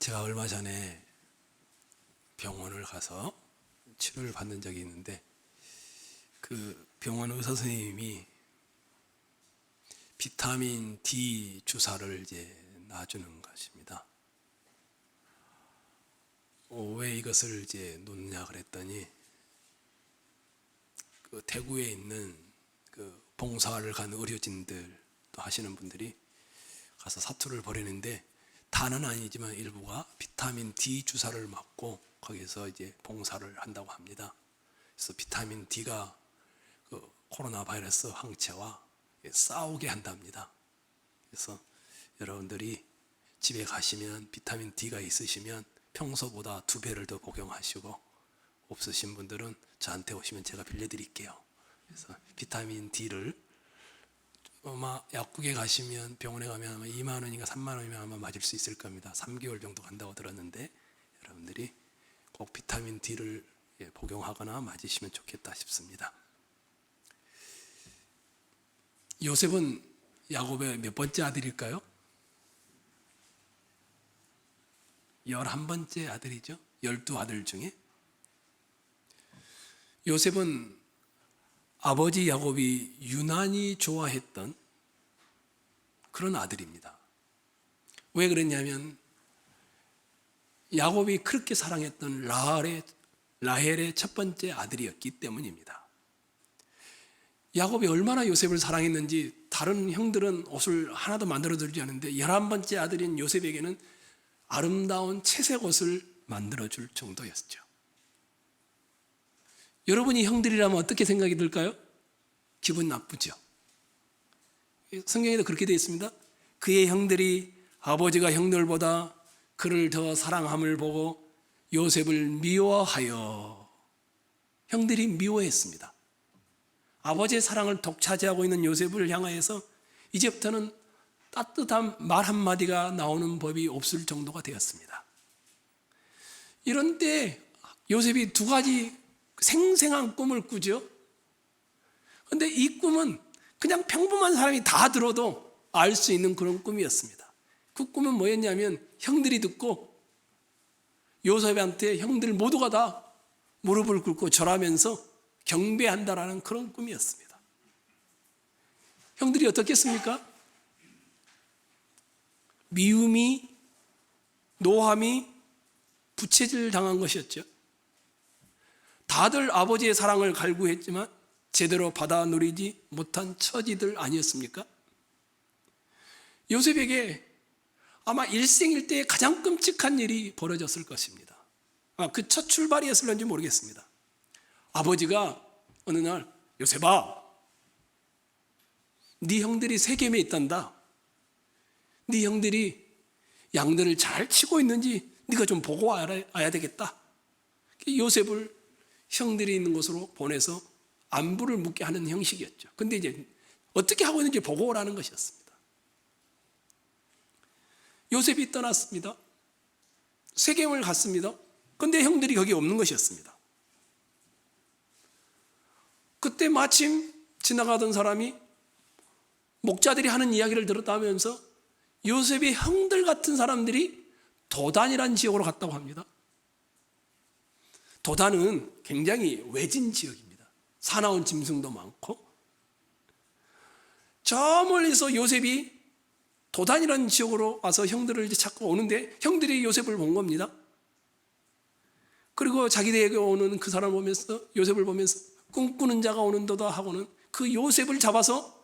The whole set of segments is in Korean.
제가 얼마 전에 병원을 가서 치료를 받는 적이 있는데 그 병원 의사 선생님이 비타민 D 주사를 이제 놔주는 것입니다. 왜 이것을 이제 놓느냐 그랬더니 그 대구에 있는 그 봉사를 간 의료진들 또 하시는 분들이 가서 사투를 벌이는데 다는 아니지만 일부가 비타민 D 주사를 맞고 거기서 이제 봉사를 한다고 합니다. 그래서 비타민 D가 그 코로나 바이러스 항체와 싸우게 한답니다. 그래서 여러분들이 집에 가시면 비타민 D가 있으시면 평소보다 2배를 더 복용하시고 없으신 분들은 저한테 오시면 제가 빌려드릴게요. 그래서 비타민 D를 아마 약국에 가시면 병원에 가면 아마 2만 원인가 3만 원이면 아마 맞을 수 있을 겁니다. 3개월 정도 간다고 들었는데 여러분들이 꼭 비타민 D를 복용하거나 맞으시면 좋겠다 싶습니다. 요셉은 야곱의 몇 번째 아들일까요? 11번째 아들이죠. 12아들 중에. 요셉은 아버지 야곱이 유난히 좋아했던 그런 아들입니다. 왜 그랬냐면 야곱이 그렇게 사랑했던 라헬의 첫 번째 아들이었기 때문입니다. 야곱이 얼마나 요셉을 사랑했는지 다른 형들은 옷을 하나도 만들어주지 않는데 11번째 아들인 요셉에게는 아름다운 채색 옷을 만들어줄 정도였죠. 여러분이 형들이라면 어떻게 생각이 들까요? 기분 나쁘죠. 성경에도 그렇게 되어 있습니다. 그의 형들이 아버지가 형들보다 그를 더 사랑함을 보고 요셉을 미워하여, 형들이 미워했습니다. 아버지의 사랑을 독차지하고 있는 요셉을 향하여서 이제부터는 따뜻한 말 한마디가 나오는 법이 없을 정도가 되었습니다. 이런 때 요셉이 2가지 생생한 꿈을 꾸죠. 그런데 이 꿈은 그냥 평범한 사람이 다 들어도 알 수 있는 그런 꿈이었습니다. 그 꿈은 뭐였냐면 형들이 듣고 요셉한테 형들 모두가 다 무릎을 꿇고 절하면서 경배한다라는 그런 꿈이었습니다. 형들이 어떻겠습니까? 미움이, 노함이 부채질 당한 것이었죠. 다들 아버지의 사랑을 갈구했지만 제대로 받아 누리지 못한 처지들 아니었습니까? 요셉에게 아마 일생일대의 가장 끔찍한 일이 벌어졌을 것입니다. 그 첫 출발이었을는지 모르겠습니다. 아버지가 어느 날 요셉아, 네 형들이 세겜에 있단다. 네 형들이 양들을 잘 치고 있는지 네가 좀 보고 와야 되겠다. 요셉을 형들이 있는 곳으로 보내서 안부를 묻게 하는 형식이었죠. 근데 이제 어떻게 하고 있는지 보고 오라는 것이었습니다. 요셉이 떠났습니다. 세겜을 갔습니다. 근데 형들이 거기 없는 것이었습니다. 그때 마침 지나가던 사람이 목자들이 하는 이야기를 들었다면서 요셉의 형들 같은 사람들이 도단이라는 지역으로 갔다고 합니다. 도단은 굉장히 외진 지역입니다. 사나운 짐승도 많고. 저 멀리서 요셉이 도단이라는 지역으로 와서 형들을 이제 찾고 오는데 형들이 요셉을 본 겁니다. 그리고 자기들에게 오는 그 사람을 보면서, 요셉을 보면서 꿈꾸는 자가 오는도다 하고는 그 요셉을 잡아서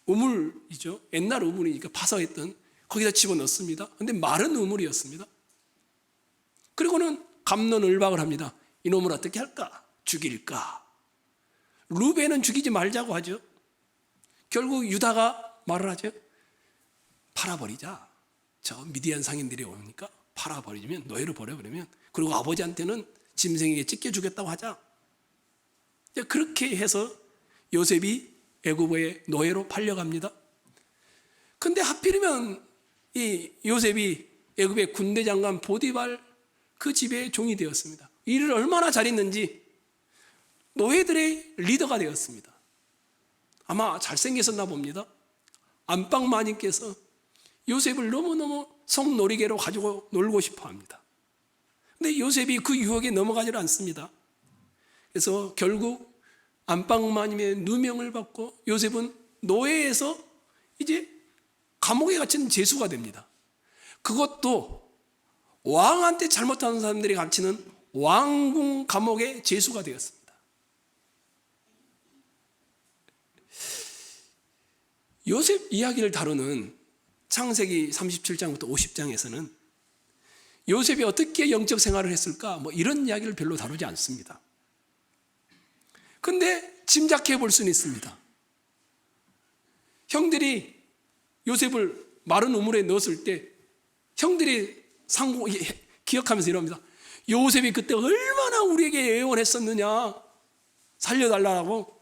우물이죠. 옛날 우물이니까 파서 했던 거기다 집어넣습니다. 그런데 마른 우물이었습니다. 그리고는 갑론을박을 합니다. 이놈을 어떻게 할까? 죽일까? 루벤은 죽이지 말자고 하죠. 결국 유다가 말을 하죠. 팔아버리자. 저 미디안 상인들이 오니까 팔아버리면, 노예로 버려버리면, 그리고 아버지한테는 짐승에게 찢겨주겠다고 하자. 그렇게 해서 요셉이 애굽의 노예로 팔려갑니다. 근데 하필이면 이 요셉이 애굽의 군대 장관 보디발 그 집의 종이 되었습니다. 일을 얼마나 잘했는지 노예들의 리더가 되었습니다. 아마 잘생겼었나 봅니다. 안방 마님께서 요셉을 너무너무 성놀이개로 가지고 놀고 싶어 합니다. 근데 요셉이 그 유혹에 넘어가지 않습니다. 그래서 결국 안방마님의 누명을 받고 요셉은 노예에서 이제 감옥에 갇힌 죄수가 됩니다. 그것도 왕한테 잘못하는 사람들이 갇히는 왕궁 감옥의 죄수가 되었습니다. 요셉 이야기를 다루는 창세기 37장부터 50장에서는 요셉이 어떻게 영적 생활을 했을까 뭐 이런 이야기를 별로 다루지 않습니다. 근데 짐작해 볼 수는 있습니다. 형들이 요셉을 마른 우물에 넣었을 때 형들이 기억하면서 이럽니다. 요셉이 그때 얼마나 우리에게 애원했었느냐, 살려달라고.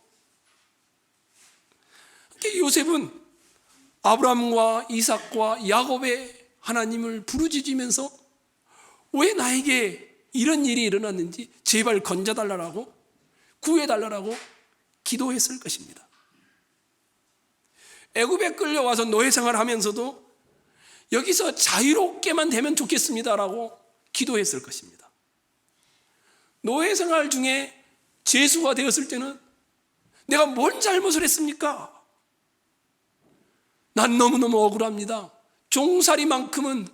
요셉은 아브라함과 이삭과 야곱의 하나님을 부르짖으면서 왜 나에게 이런 일이 일어났는지 제발 건져달라고, 구해달라고 기도했을 것입니다. 애굽에 끌려와서 노예 생활을 하면서도 여기서 자유롭게만 되면 좋겠습니다라고 기도했을 것입니다. 노예 생활 중에 죄수가 되었을 때는 내가 뭔 잘못을 했습니까? 난 너무너무 억울합니다. 종살이만큼은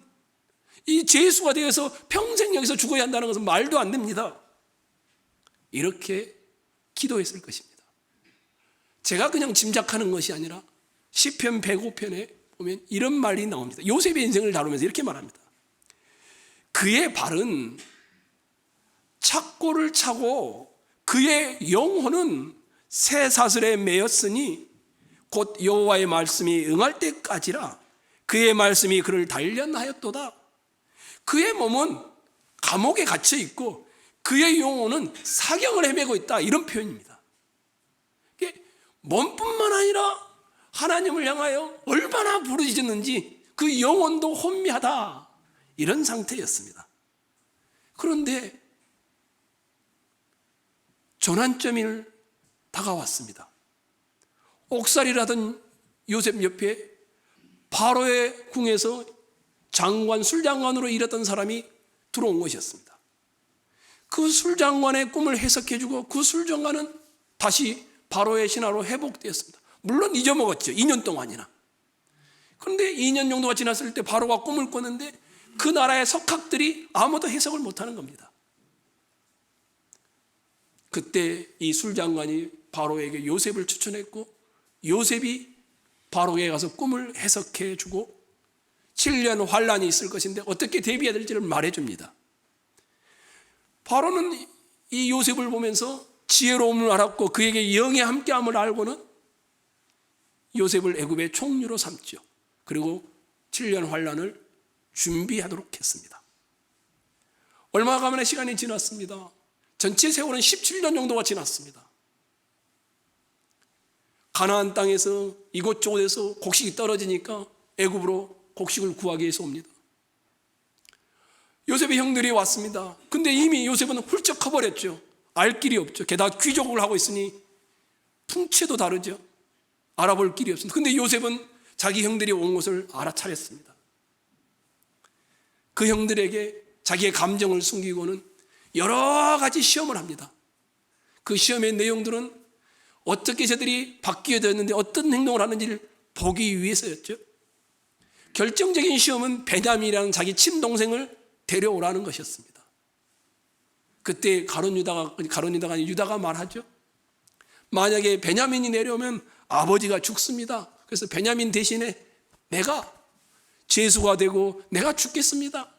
이 죄수가 되어서 평생 여기서 죽어야 한다는 것은 말도 안 됩니다. 이렇게 기도했을 것입니다. 제가 그냥 짐작하는 것이 아니라 시편 105편에 보면 이런 말이 나옵니다. 요셉의 인생을 다루면서 이렇게 말합니다. 그의 발은 착고를 차고 그의 영혼은 쇠사슬에 매였으니 곧 여호와의 말씀이 응할 때까지라. 그의 말씀이 그를 단련하였도다. 그의 몸은 감옥에 갇혀 있고 그의 영혼은 사경을 헤매고 있다. 이런 표현입니다. 몸뿐만 아니라 하나님을 향하여 얼마나 부르짖었는지 그 영혼도 혼미하다. 이런 상태였습니다. 그런데 전환점이 다가왔습니다. 옥살이라던 요셉 옆에 바로의 궁에서 장관, 술장관으로 일했던 사람이 들어온 것이었습니다. 그 술장관의 꿈을 해석해주고 그 술장관은 다시 바로의 신하로 회복되었습니다. 물론 잊어먹었죠. 2년 동안이나. 그런데 2년 정도가 지났을 때 바로가 꿈을 꿨는데 그 나라의 석학들이 아무도 해석을 못하는 겁니다. 그때 이 술장관이 바로에게 요셉을 추천했고 요셉이 바로에게 가서 꿈을 해석해주고 7년 환란이 있을 것인데 어떻게 대비해야 될지를 말해줍니다. 바로는 이 요셉을 보면서 지혜로움을 알았고 그에게 영의 함께함을 알고는 요셉을 애굽의 총리로 삼죠. 그리고 7년 환란을 준비하도록 했습니다. 얼마 가만의 시간이 지났습니다. 전체 세월은 17년 정도가 지났습니다. 가나안 땅에서 이곳저곳에서 곡식이 떨어지니까 애굽으로 곡식을 구하기 위해서 옵니다. 요셉의 형들이 왔습니다. 근데 이미 요셉은 훌쩍 커버렸죠. 알 길이 없죠. 게다가 귀족을 하고 있으니 풍채도 다르죠. 알아볼 길이 없습니다. 근데 요셉은 자기 형들이 온 것을 알아차렸습니다. 그 형들에게 자기의 감정을 숨기고는 여러 가지 시험을 합니다. 그 시험의 내용들은 어떻게 저들이 바뀌어야 되는데 어떤 행동을 하는지를 보기 위해서였죠. 결정적인 시험은 베냐민이라는 자기 친동생을 데려오라는 것이었습니다. 그때 가룟 유다가 유다가 말하죠. 만약에 베냐민이 내려오면 아버지가 죽습니다. 그래서 베냐민 대신에 내가 죄수가 되고 내가 죽겠습니다.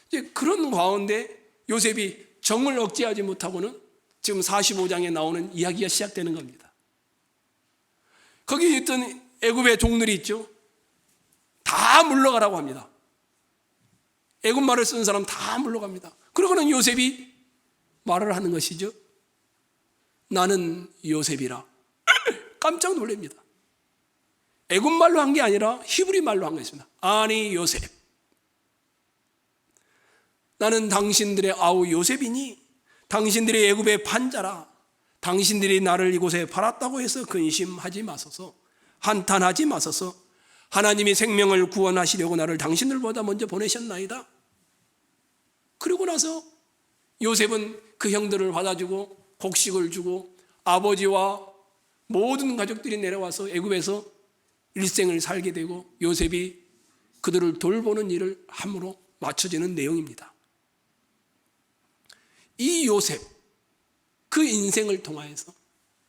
이제 그런 가운데 요셉이 정을 억제하지 못하고는 지금 45장에 나오는 이야기가 시작되는 겁니다. 거기 있던 애굽의 종들이 있죠. 다 물러가라고 합니다. 애굽 말을 쓰는 사람 다 물러갑니다. 그러고는 요셉이 말을 하는 것이죠. 나는 요셉이라. 깜짝 놀랍니다. 애굽 말로 한 게 아니라 히브리 말로 한 것입니다. 아니 요셉, 나는 당신들의 아우 요셉이니 당신들이 애굽의 판자라. 당신들이 나를 이곳에 팔았다고 해서 근심하지 마소서, 한탄하지 마소서. 하나님이 생명을 구원하시려고 나를 당신들보다 먼저 보내셨나이다. 그러고 나서 요셉은 그 형들을 받아주고 곡식을 주고 아버지와 모든 가족들이 내려와서 애굽에서 일생을 살게 되고 요셉이 그들을 돌보는 일을 함으로 맞춰지는 내용입니다. 이 요셉, 그 인생을 통하여서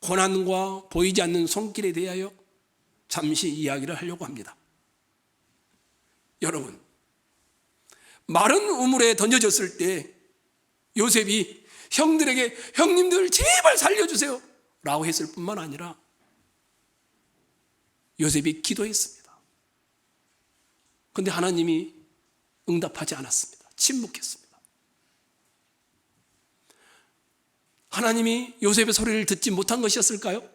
고난과 보이지 않는 손길에 대하여 잠시 이야기를 하려고 합니다. 여러분, 마른 우물에 던져졌을 때 요셉이 형들에게 형님들 제발 살려주세요 라고 했을 뿐만 아니라 요셉이 기도했습니다. 그런데 하나님이 응답하지 않았습니다. 침묵했습니다. 하나님이 요셉의 소리를 듣지 못한 것이었을까요?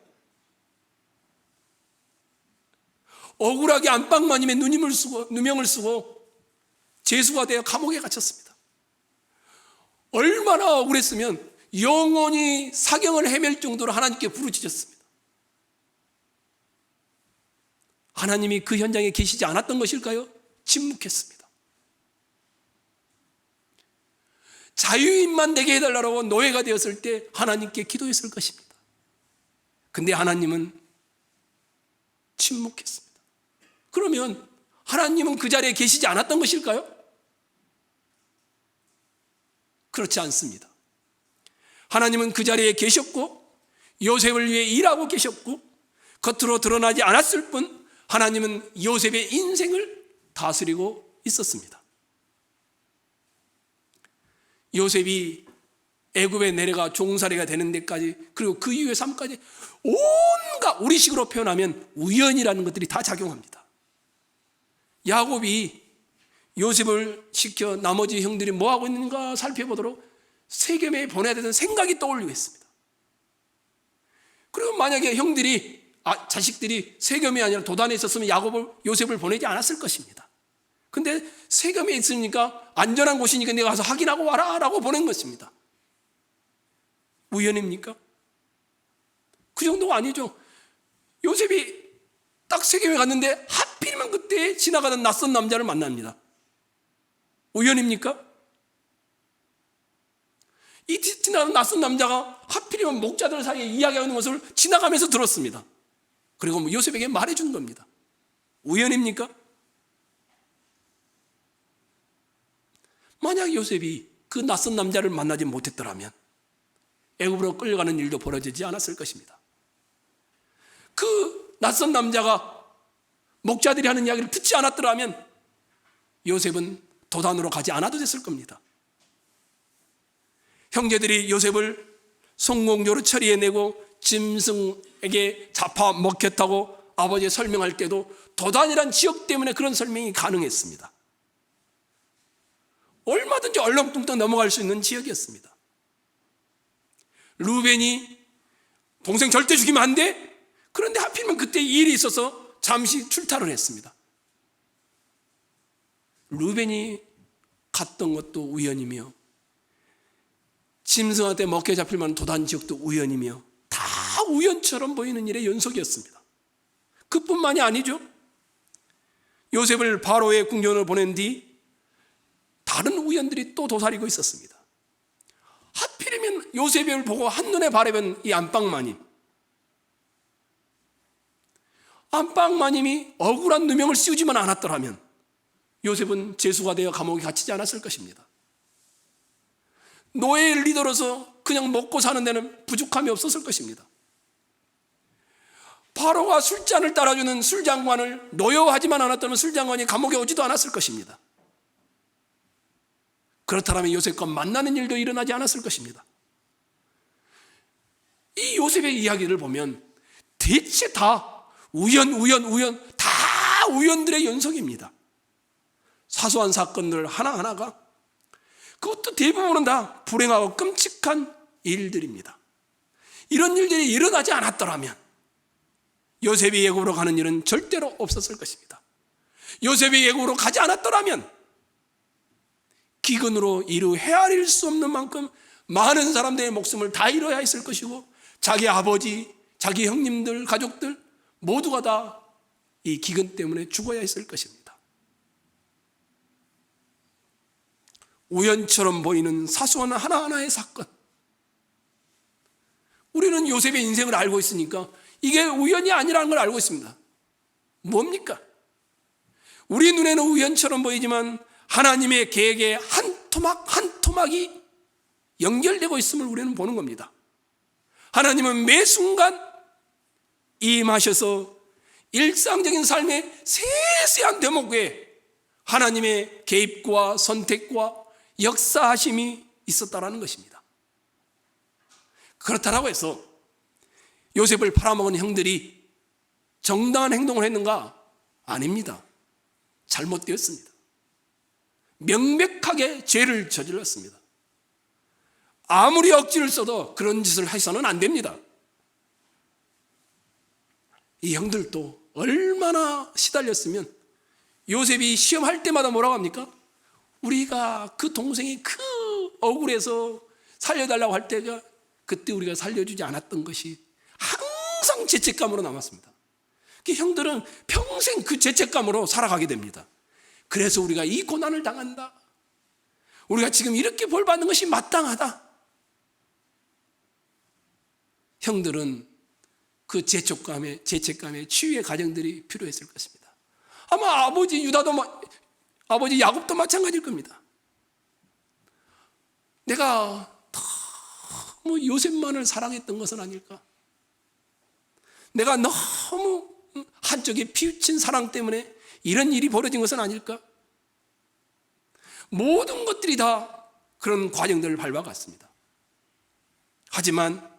억울하게 안방마님의 누명을 쓰고 죄수가 되어 감옥에 갇혔습니다. 얼마나 억울했으면 영원히 사경을 헤맬 정도로 하나님께 부르짖었습니다. 하나님이 그 현장에 계시지 않았던 것일까요? 침묵했습니다. 자유인만 되게 해달라고 노예가 되었을 때 하나님께 기도했을 것입니다. 근데 하나님은 침묵했습니다. 그러면 하나님은 그 자리에 계시지 않았던 것일까요? 그렇지 않습니다. 하나님은 그 자리에 계셨고 요셉을 위해 일하고 계셨고 겉으로 드러나지 않았을 뿐 하나님은 요셉의 인생을 다스리고 있었습니다. 요셉이 애굽에 내려가 종살이가 되는 데까지 그리고 그 이후의 삶까지 온갖 우리식으로 표현하면 우연이라는 것들이 다 작용합니다. 야곱이 요셉을 시켜 나머지 형들이 뭐하고 있는가 살펴보도록 세겜에 보내야 되는 생각이 떠올리고 있습니다. 그리고 만약에 자식들이 세겜이 아니라 도단에 있었으면 요셉을 보내지 않았을 것입니다. 근데 세겜에 있으니까 안전한 곳이니까 내가 가서 확인하고 와라 라고 보낸 것입니다. 우연입니까? 그 정도가 아니죠. 요셉이 딱 세겜에 갔는데 하필이면 그때 지나가던 낯선 남자를 만납니다. 우연입니까? 이 지나가는 낯선 남자가 하필이면 목자들 사이에 이야기하는 것을 지나가면서 들었습니다. 그리고 요셉에게 말해준 겁니다. 우연입니까? 만약 요셉이 그 낯선 남자를 만나지 못했더라면 애굽으로 끌려가는 일도 벌어지지 않았을 것입니다. 그 낯선 남자가 목자들이 하는 이야기를 듣지 않았더라면 요셉은 도단으로 가지 않아도 됐을 겁니다. 형제들이 요셉을 송공조로 처리해내고 짐승에게 잡아먹혔다고 아버지에 설명할 때도 도단이란 지역 때문에 그런 설명이 가능했습니다. 얼마든지 얼렁뚱땅 넘어갈 수 있는 지역이었습니다. 루벤이 동생 절대 죽이면 안 돼? 그런데 하필이면 그때 일이 있어서 잠시 출타를 했습니다. 루벤이 갔던 것도 우연이며 짐승한테 먹혀 잡힐 만한 도단 지역도 우연이며 다 우연처럼 보이는 일의 연속이었습니다. 그뿐만이 아니죠. 요셉을 바로의 궁전으로 보낸 뒤 다른 우연들이 또 도사리고 있었습니다. 하필이면 요셉을 보고 한눈에 바라본 이 안방마님이 억울한 누명을 씌우지만 않았더라면 요셉은 죄수가 되어 감옥에 갇히지 않았을 것입니다. 노예 리더로서 그냥 먹고 사는 데는 부족함이 없었을 것입니다. 바로가 술잔을 따라주는 술장관을 노여워하지만 않았다면 술장관이 감옥에 오지도 않았을 것입니다. 그렇다면 요셉과 만나는 일도 일어나지 않았을 것입니다. 이 요셉의 이야기를 보면 대체 다 우연 다 우연들의 연속입니다. 사소한 사건들 하나하나가 그것도 대부분은 다 불행하고 끔찍한 일들입니다. 이런 일들이 일어나지 않았더라면 요셉이 애굽으로 가는 일은 절대로 없었을 것입니다. 요셉이 애굽으로 가지 않았더라면 기근으로 이루 헤아릴 수 없는 만큼 많은 사람들의 목숨을 다 잃어야 했을 것이고 자기 아버지, 자기 형님들, 가족들 모두가 다 이 기근 때문에 죽어야 했을 것입니다. 우연처럼 보이는 사소한 하나하나의 사건, 우리는 요셉의 인생을 알고 있으니까 이게 우연이 아니라는 걸 알고 있습니다. 뭡니까? 우리 눈에는 우연처럼 보이지만 하나님의 계획에 한 토막 한 토막이 연결되고 있음을 우리는 보는 겁니다. 하나님은 매 순간 임하셔서 일상적인 삶의 세세한 대목에 하나님의 개입과 선택과 역사하심이 있었다라는 것입니다. 그렇다고 해서 요셉을 팔아먹은 형들이 정당한 행동을 했는가? 아닙니다. 잘못되었습니다. 명백하게 죄를 저질렀습니다. 아무리 억지를 써도 그런 짓을 해서는 안 됩니다. 이 형들도 얼마나 시달렸으면 요셉이 시험할 때마다 뭐라고 합니까? 우리가 그 동생이 그 억울해서 살려달라고 할 때가 그때 우리가 살려주지 않았던 것이 항상 죄책감으로 남았습니다. 형들은 평생 그 죄책감으로 살아가게 됩니다. 그래서 우리가 이 고난을 당한다, 우리가 지금 이렇게 벌받는 것이 마땅하다. 형들은 그 죄책감의 치유의 과정들이 필요했을 것입니다. 아마 아버지 유다도 아버지 야곱도 마찬가지일 겁니다. 내가 너무 요셉만을 사랑했던 것은 아닐까? 내가 너무 한쪽에 피우친 사랑 때문에 이런 일이 벌어진 것은 아닐까? 모든 것들이 다 그런 과정들을 밟아갔습니다. 하지만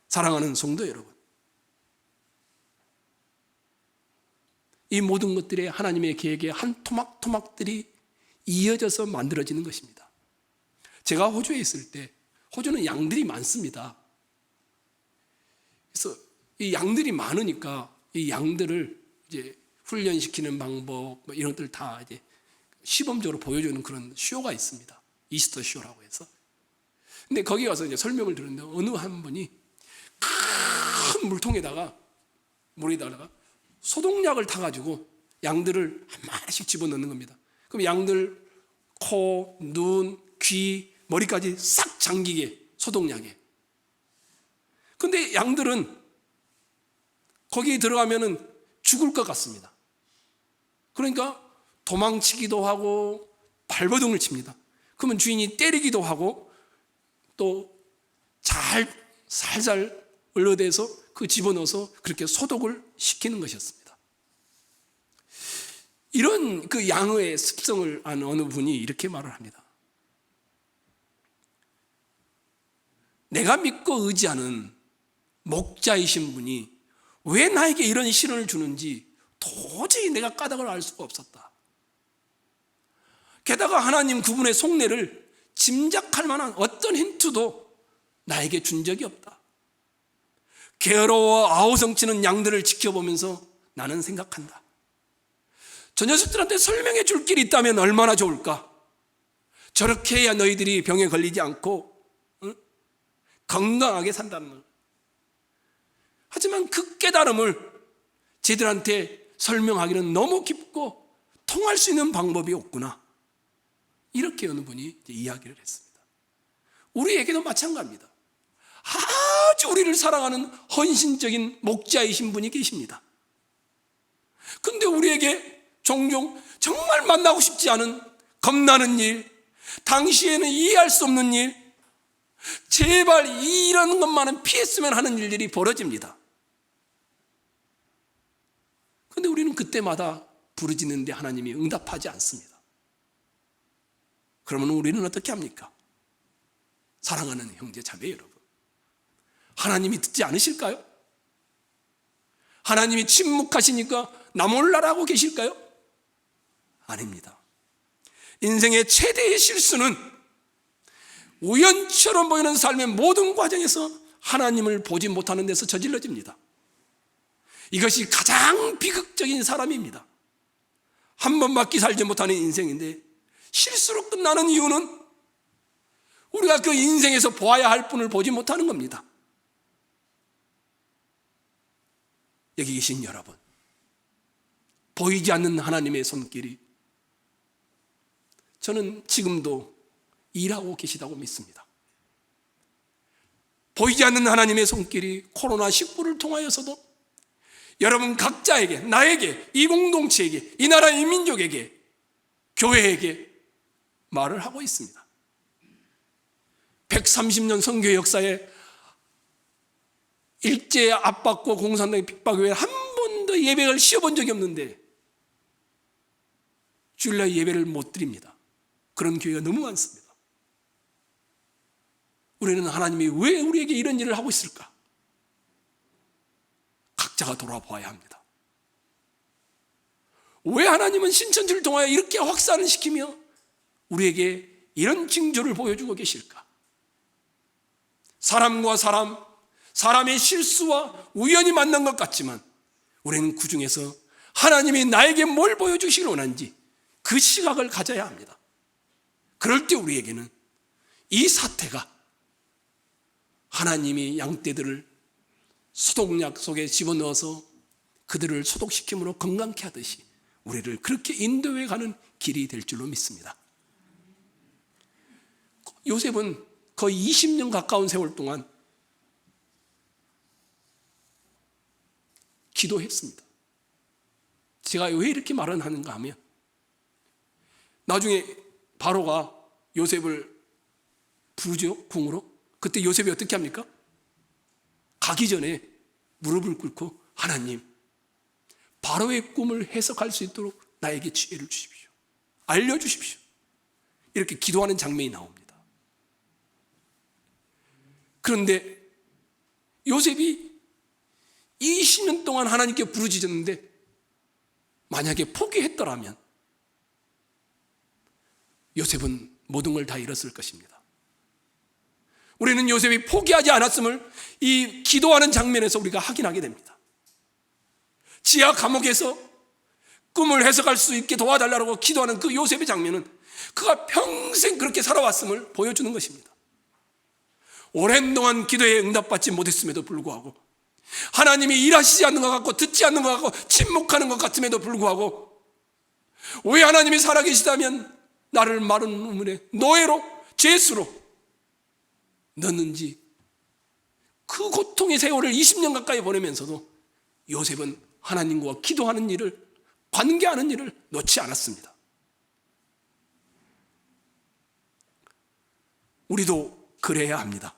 사랑하는 성도 여러분, 이 모든 것들에 하나님의 계획에 한 토막토막들이 이어져서 만들어지는 것입니다. 제가 호주에 있을 때, 호주는 양들이 많습니다. 그래서 이 양들이 많으니까 이 양들을 이제 훈련시키는 방법, 이런 것들 다 이제 시범적으로 보여주는 그런 쇼가 있습니다. 이스터 쇼라고 해서. 근데 거기 가서 이제 설명을 들었는데 어느 한 분이 큰 물통에다가 소독약을 타가지고 양들을 한 마리씩 집어넣는 겁니다. 그럼 양들 코, 눈, 귀, 머리까지 싹 잠기게 소독약에. 근데 양들은 거기에 들어가면은 죽을 것 같습니다. 그러니까 도망치기도 하고 발버둥을 칩니다. 그러면 주인이 때리기도 하고 또 살살 얼려대서 그 집어넣어서 그렇게 소독을 시키는 것이었습니다. 이런 그 양의 습성을 아는 어느 분이 이렇게 말을 합니다. 내가 믿고 의지하는 목자이신 분이 왜 나에게 이런 시련을 주는지 도저히 내가 까닭을 알 수가 없었다. 게다가 하나님 그분의 속내를 짐작할 만한 어떤 힌트도 나에게 준 적이 없다. 게으러워 아우성치는 양들을 지켜보면서 나는 생각한다. 저 녀석들한테 설명해 줄 길이 있다면 얼마나 좋을까? 저렇게 해야 너희들이 병에 걸리지 않고 건강하게 산다는 걸. 하지만 그 깨달음을 쟤들한테 설명하기는 너무 깊고 통할 수 있는 방법이 없구나. 이렇게 어느 분이 이야기를 했습니다. 우리에게도 마찬가지입니다. 아주 우리를 사랑하는 헌신적인 목자이신 분이 계십니다. 근데 우리에게 종종 정말 만나고 싶지 않은 겁나는 일, 당시에는 이해할 수 없는 일, 제발 이런 것만은 피했으면 하는 일들이 벌어집니다. 근데 우리는 그때마다 부르짖는데 하나님이 응답하지 않습니다. 그러면 우리는 어떻게 합니까? 사랑하는 형제 자매 여러분, 하나님이 듣지 않으실까요? 하나님이 침묵하시니까 나 몰라라고 계실까요? 아닙니다. 인생의 최대의 실수는 우연처럼 보이는 삶의 모든 과정에서 하나님을 보지 못하는 데서 저질러집니다. 이것이 가장 비극적인 사람입니다. 한 번밖에 살지 못하는 인생인데 실수로 끝나는 이유는 우리가 그 인생에서 보아야 할 분을 보지 못하는 겁니다. 여기 계신 여러분, 보이지 않는 하나님의 손길이 저는 지금도 일하고 계시다고 믿습니다. 보이지 않는 하나님의 손길이 코로나19를 통하여서도 여러분 각자에게, 나에게, 이 공동체에게, 이 나라 이 민족에게, 교회에게 말을 하고 있습니다. 130년 선교 역사에 일제 압박과 공산당의 핍박 외에 한 번도 예배를 쉬어본 적이 없는데 주일날 예배를 못 드립니다. 그런 교회가 너무 많습니다. 우리는 하나님이 왜 우리에게 이런 일을 하고 있을까? 각자가 돌아보아야 합니다. 왜 하나님은 신천지를 통하여 이렇게 확산을 시키며 우리에게 이런 징조를 보여주고 계실까? 사람과 사람, 사람의 실수와 우연히 만난 것 같지만 우리는 그 중에서 하나님이 나에게 뭘 보여주시길 원하는지 그 시각을 가져야 합니다. 그럴 때 우리에게는 이 사태가 하나님이 양떼들을 소독약 속에 집어넣어서 그들을 소독시킴으로 건강케 하듯이 우리를 그렇게 인도해 가는 길이 될 줄로 믿습니다. 요셉은 거의 20년 가까운 세월 동안 기도했습니다. 제가 왜 이렇게 말을 하는가 하면 나중에 바로가 요셉을 부르죠, 궁으로. 그때 요셉이 어떻게 합니까? 가기 전에 무릎을 꿇고 하나님, 바로의 꿈을 해석할 수 있도록 나에게 지혜를 주십시오. 알려주십시오. 이렇게 기도하는 장면이 나옵니다. 그런데 요셉이 20년 동안 하나님께 부르짖었는데 만약에 포기했더라면 요셉은 모든 걸 다 잃었을 것입니다. 우리는 요셉이 포기하지 않았음을 이 기도하는 장면에서 우리가 확인하게 됩니다. 지하 감옥에서 꿈을 해석할 수 있게 도와달라고 기도하는 그 요셉의 장면은 그가 평생 그렇게 살아왔음을 보여주는 것입니다. 오랜 동안 기도에 응답받지 못했음에도 불구하고 하나님이 일하시지 않는 것 같고 듣지 않는 것 같고 침묵하는 것 같음에도 불구하고 왜 하나님이 살아계시다면 나를 마른 우물에 노예로 죄수로 넣는지 그 고통의 세월을 20년 가까이 보내면서도 요셉은 하나님과 기도하는 일을, 관계하는 일을 놓지 않았습니다. 우리도 그래야 합니다.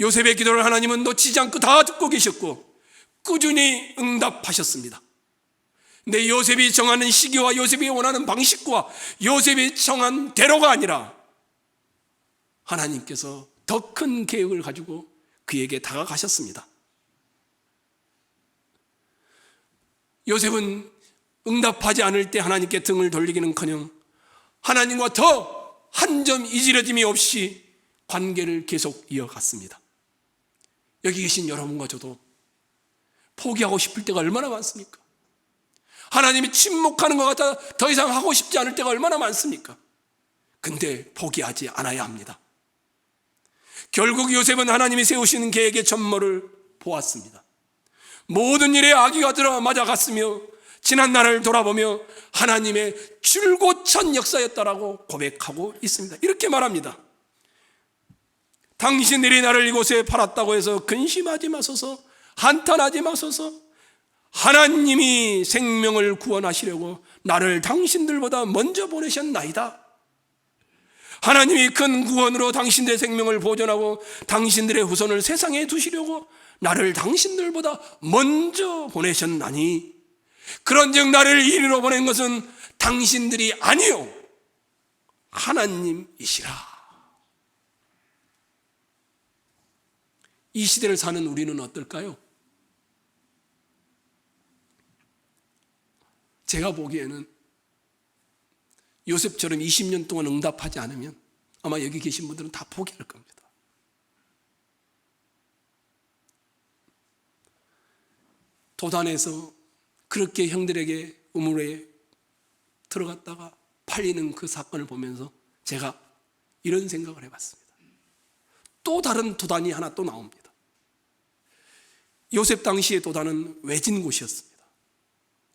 요셉의 기도를 하나님은 놓치지 않고 다 듣고 계셨고 꾸준히 응답하셨습니다. 근데 요셉이 정하는 시기와 요셉이 원하는 방식과 요셉이 정한 대로가 아니라 하나님께서 더 큰 계획을 가지고 그에게 다가가셨습니다. 요셉은 응답하지 않을 때 하나님께 등을 돌리기는커녕 하나님과 더 한 점 이지러짐이 없이 관계를 계속 이어갔습니다. 여기 계신 여러분과 저도 포기하고 싶을 때가 얼마나 많습니까? 하나님이 침묵하는 것 같아 더 이상 하고 싶지 않을 때가 얼마나 많습니까? 근데 포기하지 않아야 합니다. 결국 요셉은 하나님이 세우시는 계획의 전모를 보았습니다. 모든 일에 악의가 들어맞아갔으며 지난 날을 돌아보며 하나님의 줄곧 역사였다라고 고백하고 있습니다. 이렇게 말합니다. 당신들이 나를 이곳에 팔았다고 해서 근심하지 마소서, 한탄하지 마소서. 하나님이 생명을 구원하시려고 나를 당신들보다 먼저 보내셨나이다. 하나님이 큰 구원으로 당신들의 생명을 보존하고 당신들의 후손을 세상에 두시려고 나를 당신들보다 먼저 보내셨나니 그런즉 나를 이리로 보낸 것은 당신들이 아니요 하나님이시라. 이 시대를 사는 우리는 어떨까요? 제가 보기에는 요셉처럼 20년 동안 응답하지 않으면 아마 여기 계신 분들은 다 포기할 겁니다. 도단에서 그렇게 형들에게 우물에 들어갔다가 팔리는 그 사건을 보면서 제가 이런 생각을 해봤습니다. 또 다른 도단이 하나 또 나옵니다. 요셉 당시의 도단은 외진 곳이었습니다.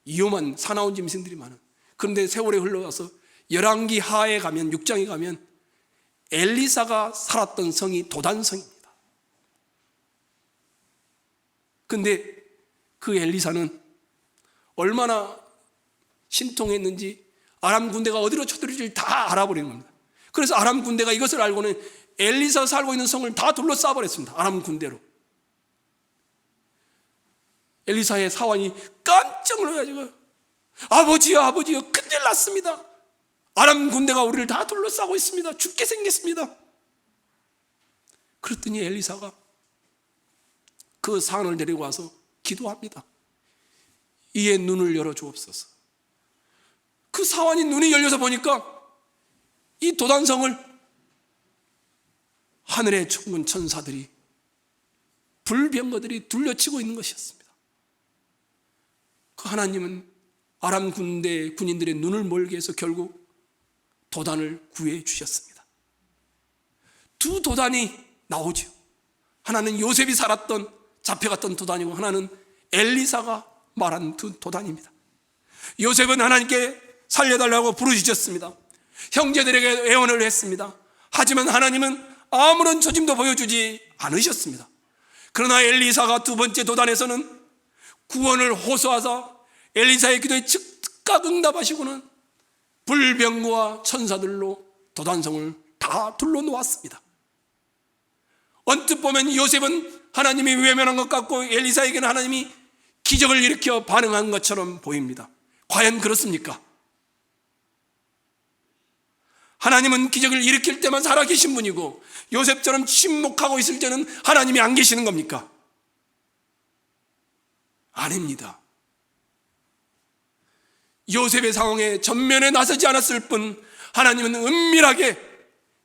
위험한 사나운 짐승들이 많아. 그런데 세월이 흘러가서 열왕기 하에 가면 6장에 가면 엘리사가 살았던 성이 도단성입니다. 근데 그 엘리사는 얼마나 신통했는지 아람 군대가 어디로 쳐들어질지 다 알아버린 겁니다. 그래서 아람 군대가 이것을 알고는 엘리사 살고 있는 성을 다 둘러싸 버렸습니다. 아람 군대로. 엘리사의 사환이 깜짝 놀라가지고 아버지요 큰일 났습니다. 아람 군대가 우리를 다 둘러싸고 있습니다. 죽게 생겼습니다. 그랬더니 엘리사가 그 사환을 데리고 와서 기도합니다. 이의 눈을 열어주옵소서. 그 사환이 눈이 열려서 보니까 이 도단성을 하늘의 천군 천사들이 불병거들이 둘러치고 있는 것이었습니다. 그 하나님은 아람 군대 군인들의 눈을 멀게 해서 결국 도단을 구해 주셨습니다. 두 도단이 나오죠. 하나는 요셉이 살았던 잡혀갔던 도단이고 하나는 엘리사가 말한 두 도단입니다. 요셉은 하나님께 살려달라고 부르짖었습니다. 형제들에게 애원을 했습니다. 하지만 하나님은 아무런 조짐도 보여주지 않으셨습니다. 그러나 엘리사가 두 번째 도단에서는 구원을 호소하사 엘리사의 기도에 즉각 응답하시고는 불병거와 천사들로 도단성을 다 둘러놓았습니다. 언뜻 보면 요셉은 하나님이 외면한 것 같고 엘리사에게는 하나님이 기적을 일으켜 반응한 것처럼 보입니다. 과연 그렇습니까? 하나님은 기적을 일으킬 때만 살아계신 분이고 요셉처럼 침묵하고 있을 때는 하나님이 안 계시는 겁니까? 아닙니다. 요셉의 상황에 전면에 나서지 않았을 뿐 하나님은 은밀하게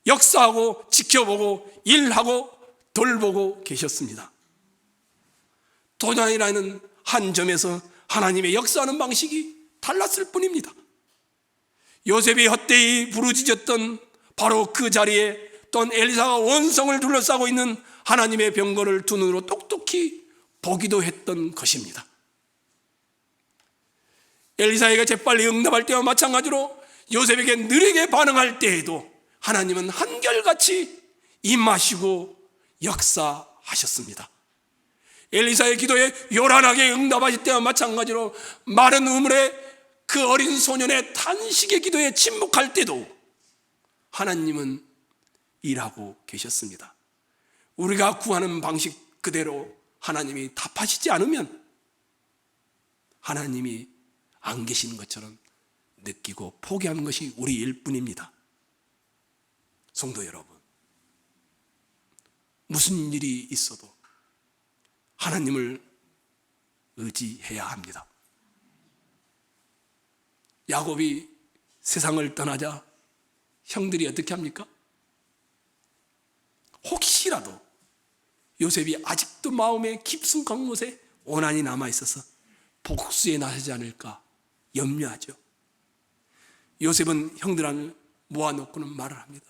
역사하고 지켜보고 일하고 돌보고 계셨습니다. 도단이라는 한 점에서 하나님의 역사하는 방식이 달랐을 뿐입니다. 요셉이 헛되이 부르짖었던 바로 그 자리에 또한 엘리사가 원성을 둘러싸고 있는 하나님의 병거를 두 눈으로 똑똑히 보기도 했던 것입니다. 엘리사에게 재빨리 응답할 때와 마찬가지로 요셉에게 느리게 반응할 때에도 하나님은 한결같이 임하시고 역사하셨습니다. 엘리사의 기도에 요란하게 응답하실 때와 마찬가지로 마른 우물에 그 어린 소년의 탄식의 기도에 침묵할 때도 하나님은 일하고 계셨습니다. 우리가 구하는 방식 그대로 하나님이 답하시지 않으면 하나님이 안 계시는 것처럼 느끼고 포기하는 것이 우리일 뿐입니다. 성도 여러분, 무슨 일이 있어도 하나님을 의지해야 합니다. 야곱이 세상을 떠나자 형들이 어떻게 합니까? 혹시라도 요셉이 아직도 마음의 깊숙한 곳에 원한이 남아있어서 복수에 나서지 않을까 염려하죠. 요셉은 형들을 모아놓고는 말을 합니다.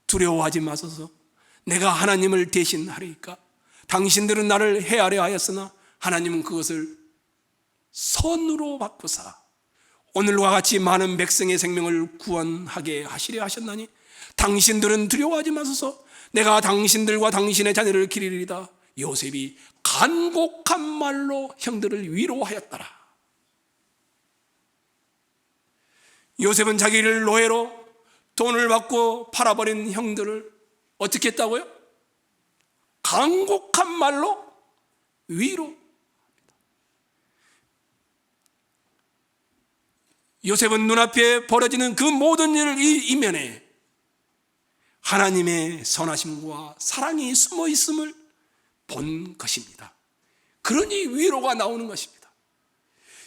두려워하지 마소서. 내가 하나님을 대신하리까. 당신들은 나를 해하려 하였으나 하나님은 그것을 선으로 바꾸사 오늘과 같이 많은 백성의 생명을 구원하게 하시려 하셨나니 당신들은 두려워하지 마소서. 내가 당신들과 당신의 자녀를 기리리다. 요셉이 간곡한 말로 형들을 위로하였더라. 요셉은 자기를 노예로 돈을 받고 팔아버린 형들을 어떻게 했다고요? 간곡한 말로 위로. 요셉은 눈앞에 벌어지는 그 모든 일을 이면에 하나님의 선하심과 사랑이 숨어 있음을 본 것입니다. 그러니 위로가 나오는 것입니다.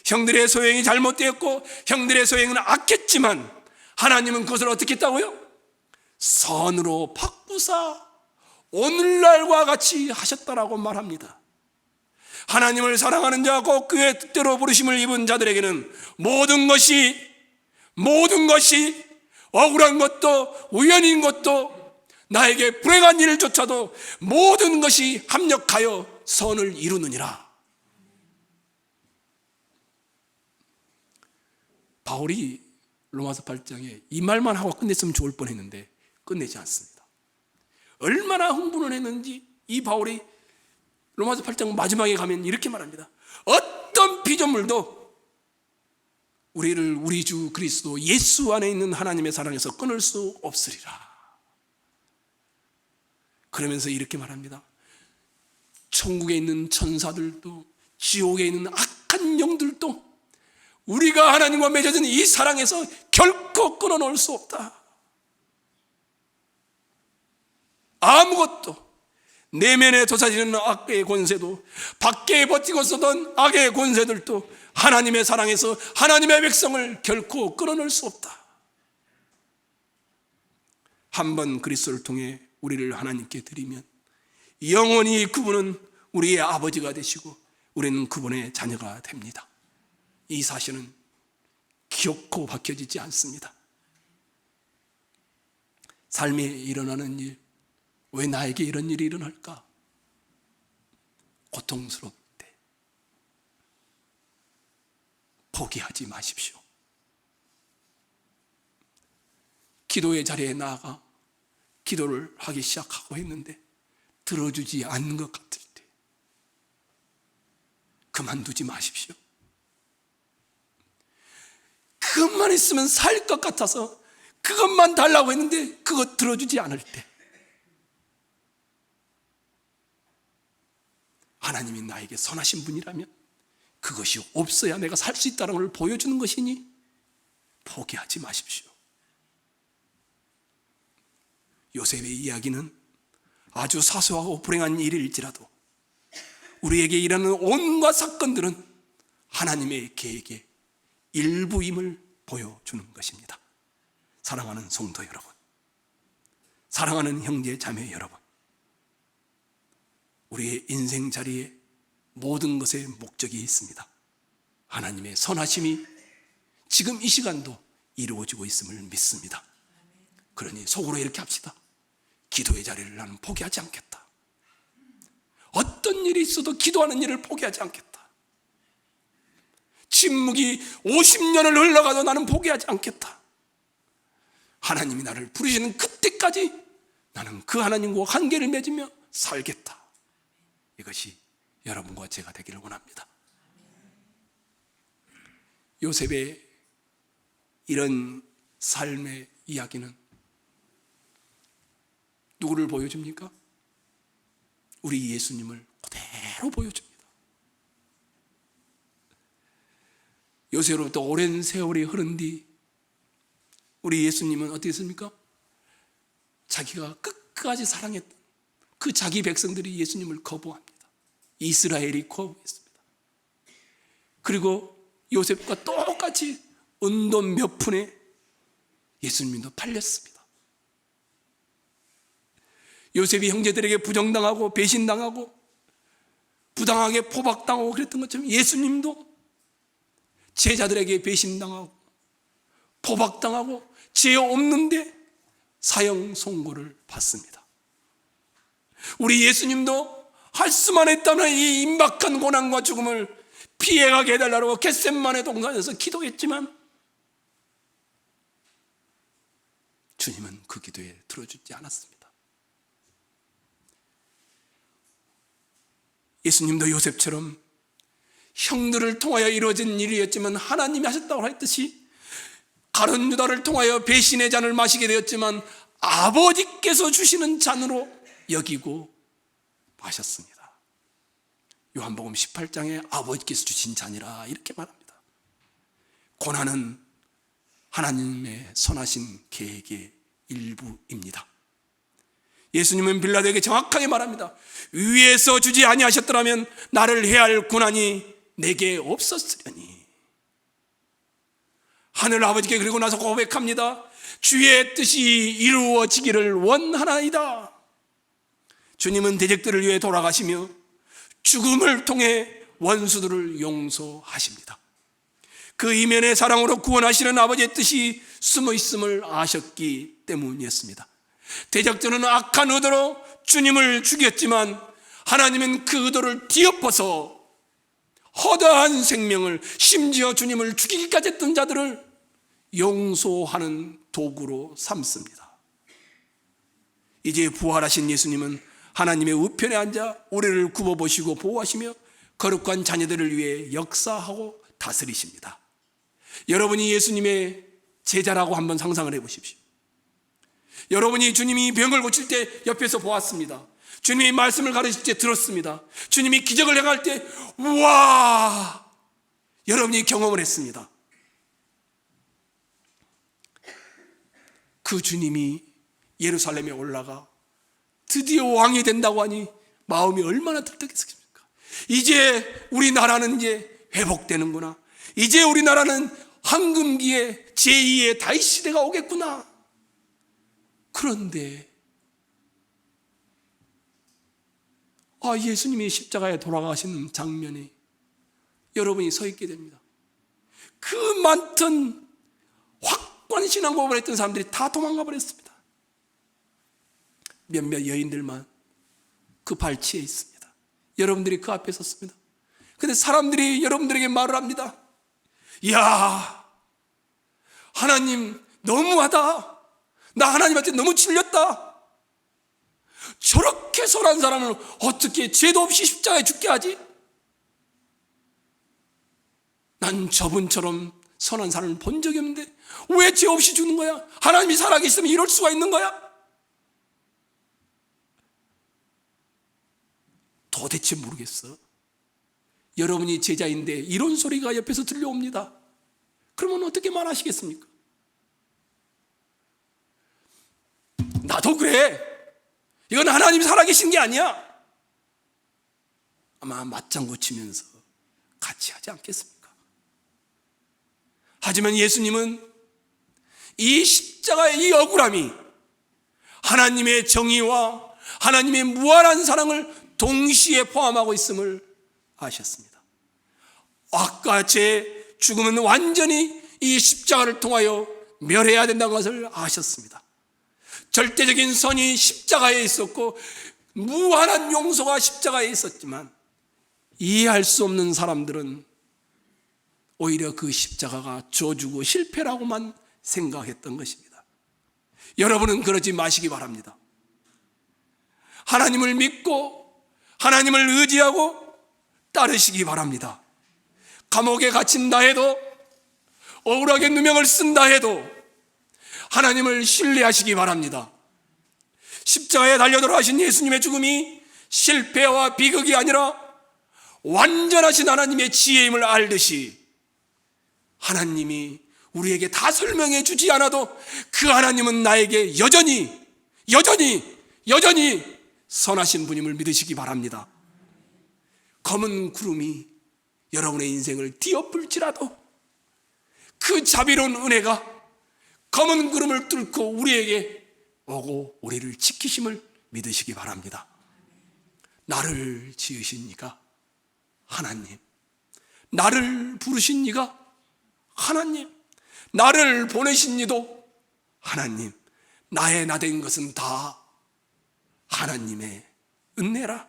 형들의 소행이 잘못되었고 형들의 소행은 악했지만 하나님은 그것을 어떻게 했다고요? 선으로 바꾸사 오늘날과 같이 하셨다라고 말합니다. 하나님을 사랑하는 자고 그의 뜻대로 부르심을 입은 자들에게는 모든 것이 억울한 것도 우연인 것도 나에게 불행한 일조차도 모든 것이 합력하여 선을 이루느니라. 바울이 로마서 8장에 이 말만 하고 끝냈으면 좋을 뻔했는데 끝내지 않습니다. 얼마나 흥분을 했는지 이 바울이 로마서 8장 마지막에 가면 이렇게 말합니다. 어떤 피조물도 우리를 우리 주 그리스도 예수 안에 있는 하나님의 사랑에서 끊을 수 없으리라. 그러면서 이렇게 말합니다. 천국에 있는 천사들도 지옥에 있는 악한 영들도 우리가 하나님과 맺어진 이 사랑에서 결코 끊어놓을 수 없다. 아무것도 내면에 솟아지는 악의 권세도 밖에 버티고 서던 악의 권세들도 하나님의 사랑에서 하나님의 백성을 결코 끊어놓을 수 없다. 한번 그리스도를 통해 우리를 하나님께 드리면 영원히 그분은 우리의 아버지가 되시고 우리는 그분의 자녀가 됩니다. 이 사실은 기억코 박혀지지 않습니다. 삶에 일어나는 일, 왜 나에게 이런 일이 일어날까? 고통스러울 때 포기하지 마십시오. 기도의 자리에 나아가 기도를 하기 시작하고 했는데 들어주지 않는 것 같을 때 그만두지 마십시오. 그것만 있으면 살 것 같아서 그것만 달라고 했는데 그것 들어주지 않을 때 하나님이 나에게 선하신 분이라면 그것이 없어야 내가 살 수 있다는 걸 보여주는 것이니 포기하지 마십시오. 요셉의 이야기는 아주 사소하고 불행한 일일지라도 우리에게 일어나는 온갖 사건들은 하나님의 계획의 일부임을 보여주는 것입니다. 사랑하는 성도 여러분, 사랑하는 형제 자매 여러분, 우리의 인생 자리에 모든 것에 목적이 있습니다. 하나님의 선하심이 지금 이 시간도 이루어지고 있음을 믿습니다. 그러니 속으로 이렇게 합시다. 기도의 자리를 나는 포기하지 않겠다. 어떤 일이 있어도 기도하는 일을 포기하지 않겠다. 침묵이 50년을 흘러가도 나는 포기하지 않겠다. 하나님이 나를 부르시는 그때까지 나는 그 하나님과 관계를 맺으며 살겠다. 이것이 여러분과 제가 되기를 원합니다. 요셉의 이런 삶의 이야기는 누구를 보여줍니까? 우리 예수님을 그대로 보여줍니다. 요셉으로부터 오랜 세월이 흐른 뒤 우리 예수님은 어떻게 했습니까? 자기가 끝까지 사랑했던 그 자기 백성들이 예수님을 거부합니다. 이스라엘이 거부했습니다. 그리고 요셉과 똑같이 은돈 몇 푼에 예수님도 팔렸습니다. 요셉이 형제들에게 부정당하고 배신당하고 부당하게 포박당하고 그랬던 것처럼 예수님도 제자들에게 배신당하고 포박당하고 죄 없는데 사형 선고를 받습니다. 우리 예수님도 할 수만 했다면 이 임박한 고난과 죽음을 피해가게 해달라고 겟셋마네 동산에서 기도했지만 주님은 그 기도에 들어주지 않았습니다. 예수님도 요셉처럼 형들을 통하여 이루어진 일이었지만 하나님이 하셨다고 했듯이 가룟 유다를 통하여 배신의 잔을 마시게 되었지만 아버지께서 주시는 잔으로 여기고 마셨습니다. 요한복음 18장에 아버지께서 주신 잔이라 이렇게 말합니다. 고난은 하나님의 선하신 계획의 일부입니다. 예수님은 빌라도에게 정확하게 말합니다. 위에서 주지 아니하셨더라면 나를 해할 고난이 내게 없었으려니. 하늘 아버지께 그리고 나서 고백합니다. 주의 뜻이 이루어지기를 원하나이다. 주님은 대적들을 위해 돌아가시며 죽음을 통해 원수들을 용서하십니다. 그 이면의 사랑으로 구원하시는 아버지의 뜻이 숨어 있음을 아셨기 때문이었습니다. 대적들은 악한 의도로 주님을 죽였지만 하나님은 그 의도를 뒤엎어서 허다한 생명을, 심지어 주님을 죽이기까지 했던 자들을 용서하는 도구로 삼습니다. 이제 부활하신 예수님은 하나님의 우편에 앉아 우리를 굽어보시고 보호하시며 거룩한 자녀들을 위해 역사하고 다스리십니다. 여러분이 예수님의 제자라고 한번 상상을 해보십시오. 여러분이 주님이 병을 고칠 때 옆에서 보았습니다. 주님이 말씀을 가르칠 때 들었습니다. 주님이 기적을 행할 때 우와, 여러분이 경험을 했습니다. 그 주님이 예루살렘에 올라가 드디어 왕이 된다고 하니 마음이 얼마나 들뜨겠습니까? 이제 우리나라는 이제 회복되는구나. 이제 우리나라는 황금기의 제2의 다윗 시대가 오겠구나. 그런데 예수님이 십자가에 돌아가신 장면에 여러분이 서 있게 됩니다. 그 많던 확고한 신앙고백을 했던 사람들이 다 도망가 버렸습니다. 몇몇 여인들만 그 발치에 있습니다. 여러분들이 그 앞에 섰습니다. 근데 사람들이 여러분들에게 말을 합니다. 이야, 하나님 너무하다. 나 하나님한테 너무 질렸다. 저렇게 선한 사람을 어떻게 죄도 없이 십자가에 죽게 하지? 난 저분처럼 선한 사람을 본 적이 없는데 왜 죄 없이 죽는 거야? 하나님이 살아계시면 이럴 수가 있는 거야? 도대체 모르겠어. 여러분이 제자인데 이런 소리가 옆에서 들려옵니다. 그러면 어떻게 말하시겠습니까? 나도 그래. 이건 하나님이 살아계신 게 아니야. 아마 맞장구 치면서 같이 하지 않겠습니까? 하지만 예수님은 이 십자가의 이 억울함이 하나님의 정의와 하나님의 무한한 사랑을 동시에 포함하고 있음을 아셨습니다. 아까 제 죽음은 완전히 이 십자가를 통하여 멸해야 된다는 것을 아셨습니다. 절대적인 선이 십자가에 있었고 무한한 용서가 십자가에 있었지만 이해할 수 없는 사람들은 오히려 그 십자가가 저주고 실패라고만 생각했던 것입니다. 여러분은 그러지 마시기 바랍니다. 하나님을 믿고 하나님을 의지하고 따르시기 바랍니다. 감옥에 갇힌다 해도, 억울하게 누명을 쓴다 해도 하나님을 신뢰하시기 바랍니다. 십자가에 달려 돌아가신 예수님의 죽음이 실패와 비극이 아니라 완전하신 하나님의 지혜임을 알듯이 하나님이 우리에게 다 설명해 주지 않아도 그 하나님은 나에게 여전히 선하신 분임을 믿으시기 바랍니다. 검은 구름이 여러분의 인생을 뒤엎을지라도 그 자비로운 은혜가 검은 구름을 뚫고 우리에게 오고 우리를 지키심을 믿으시기 바랍니다. 나를 지으신 이가 하나님, 나를 부르신 이가 하나님, 나를 보내신 이도 하나님, 나의 나된 것은 다 하나님의 은혜라.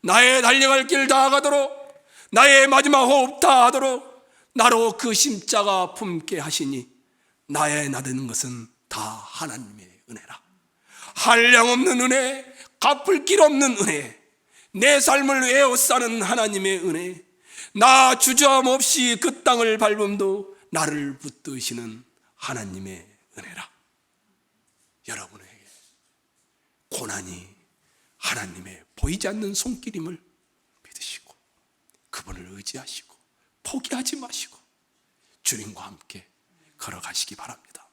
나의 달려갈 길 다 가도록, 나의 마지막 호흡 다 하도록 나로 그 십자가 품게 하시니 나의 나되는 것은 다 하나님의 은혜라. 한량없는 은혜, 갚을 길 없는 은혜, 내 삶을 에워싸는 하나님의 은혜, 나 주저함 없이 그 땅을 밟음도 나를 붙드시는 하나님의 은혜라. 여러분에게 고난이 하나님의 보이지 않는 손길임을 믿으시고 그분을 의지하시고 포기하지 마시고 주님과 함께 걸어가시기 바랍니다.